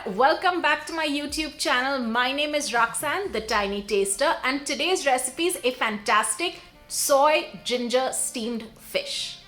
welcome back to my YouTube channel. My name is Roxanne, the Tiny Taster, and today's recipe is a fantastic soy ginger steamed fish.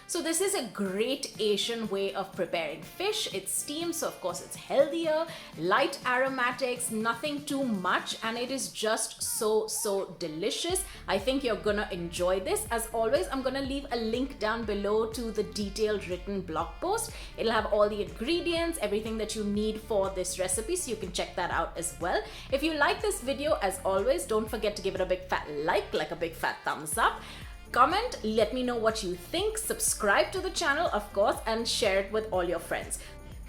So this is a great Asian way of preparing fish. It's steamed, so of course it's healthier, light aromatics, nothing too much, and it is just so delicious. I think you're gonna enjoy this. As always, I'm gonna leave a link down below to the detailed written blog post. It'll have all the ingredients, everything that you need for this recipe, so you can check that out as well. If you like this video, as always, don't forget to give it a big fat like a big fat thumbs up. Comment, let me know what you think, subscribe to the channel of course, and share it with all your friends.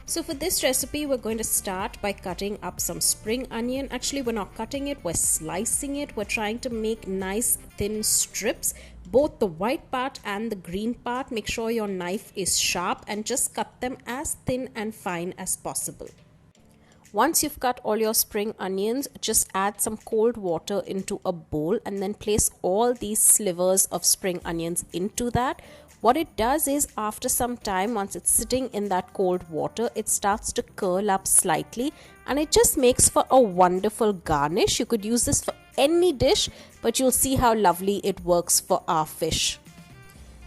So for this recipe, we're going to start by cutting up some spring onion. Actually, we're not cutting it, we're slicing it. We're trying to make nice thin strips, both the white part and the green part. Make sure your knife is sharp and just cut them as thin and fine as possible. Once you've cut all your spring onions, just add some cold water into a bowl and then place all these slivers of spring onions into that. What it does is, after some time, once it's sitting in that cold water, it starts to curl up slightly and it just makes for a wonderful garnish. You could use this for any dish, but you'll see how lovely it works for our fish.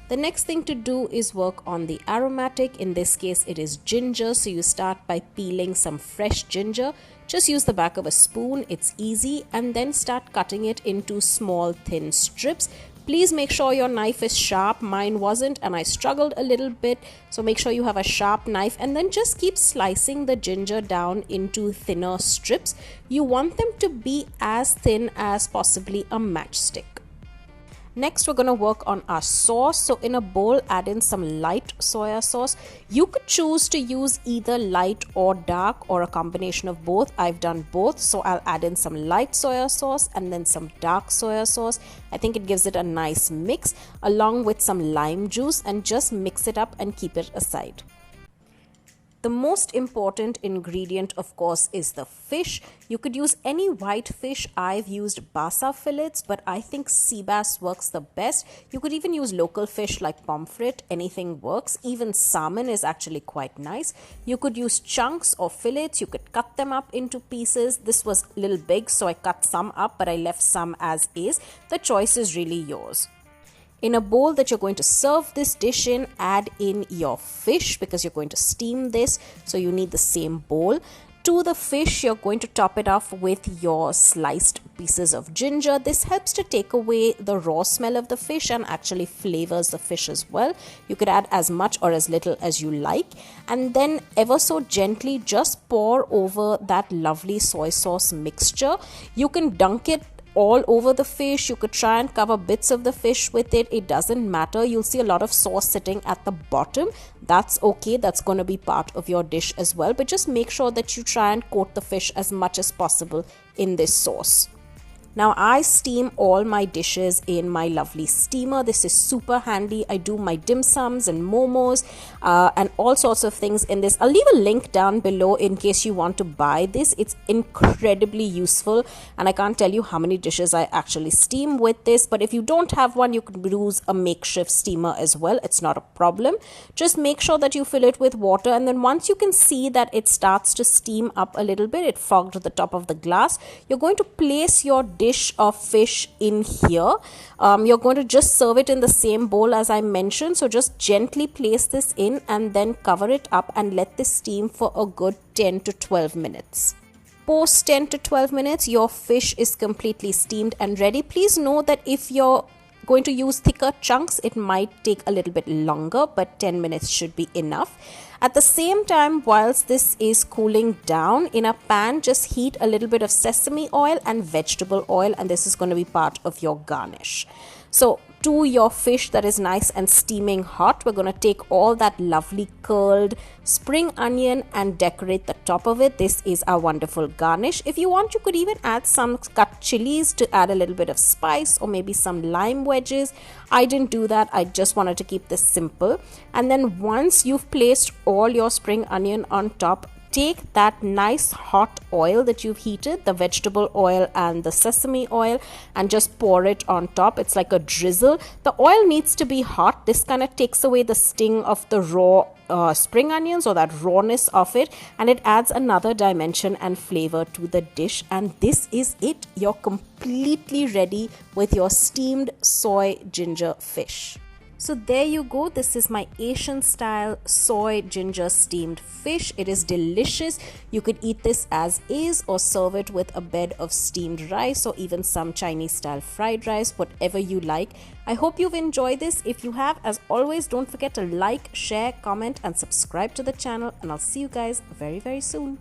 The next thing to do is work on the aromatic. In this case, it is ginger. So you start by peeling some fresh ginger. Just use the back of a spoon. It's easy. And then start cutting it into small, thin strips. Please make sure your knife is sharp. Mine wasn't and I struggled a little bit. So make sure you have a sharp knife and then just keep slicing the ginger down into thinner strips. You want them to be as thin as possibly a matchstick. Next, we're going to work on our sauce. So in a bowl, add in some light soya sauce. You could choose to use either light or dark or a combination of both. I've done both. So I'll add in some light soya sauce and then some dark soya sauce. I think it gives it a nice mix along with some lime juice, and just mix it up and keep it aside. The most important ingredient, of course, is the fish. You could use any white fish. I've used basa fillets, but I think sea bass works the best. You could even use local fish like pomfret. Anything works. Even salmon is actually quite nice. You could use chunks or fillets. You could cut them up into pieces. This was a little big, so I cut some up, but I left some as is. The choice is really yours. In a bowl that you're going to serve this dish in, add in your fish because you're going to steam this, so you need the same bowl. To the fish, you're going to top it off with your sliced pieces of ginger. This helps to take away the raw smell of the fish and actually flavors the fish as well. You could add as much or as little as you like, and then ever so gently just pour over that lovely soy sauce mixture. You can dunk it all over the fish. You could try and cover bits of the fish with it. It doesn't matter. You'll see a lot of sauce sitting at the bottom. That's okay. That's going to be part of your dish as well. But just make sure that you try and coat the fish as much as possible in this sauce. Now I steam all my dishes in my lovely steamer. This is super handy. I do my dim sums and momos and all sorts of things in this. I'll leave a link down below in case you want to buy this. It's incredibly useful and I can't tell you how many dishes I actually steam with this. But if you don't have one, you could use a makeshift steamer as well. It's not a problem. Just make sure that you fill it with water, and then once you can see that it starts to steam up a little bit, it fogged the top of the glass, you're going to place your dish of fish in here. You're going to just serve it in the same bowl as I mentioned. So just gently place this in and then cover it up and let this steam for a good 10 to 12 minutes. Post 10 to 12 minutes, your fish is completely steamed and ready. Please know that if you're going to use thicker chunks, it might take a little bit longer, but 10 minutes should be enough. At the same time, whilst this is cooling down, in a pan, just heat a little bit of sesame oil and vegetable oil, and this is going to be part of your garnish. So to your fish that is nice and steaming hot, we're going to take all that lovely curled spring onion and decorate the top of it. This is our wonderful garnish. If you want, you could even add some cut chilies to add a little bit of spice, or maybe some lime wedges. I didn't do that. I just wanted to keep this simple. And then once you've placed all your spring onion on top, take that nice hot oil that you've heated, the vegetable oil and the sesame oil, and just pour it on top. It's like a drizzle. The oil needs to be hot. This kind of takes away the sting of the raw spring onions or that rawness of it, and it adds another dimension and flavor to the dish. And this is it. You're completely ready with your steamed soy ginger fish. So there you go. This is my Asian style soy ginger steamed fish. It is delicious. You could eat this as is or serve it with a bed of steamed rice or even some Chinese style fried rice, whatever you like. I hope you've enjoyed this. If you have, as always, don't forget to like, share, comment and subscribe to the channel, and I'll see you guys very, very soon.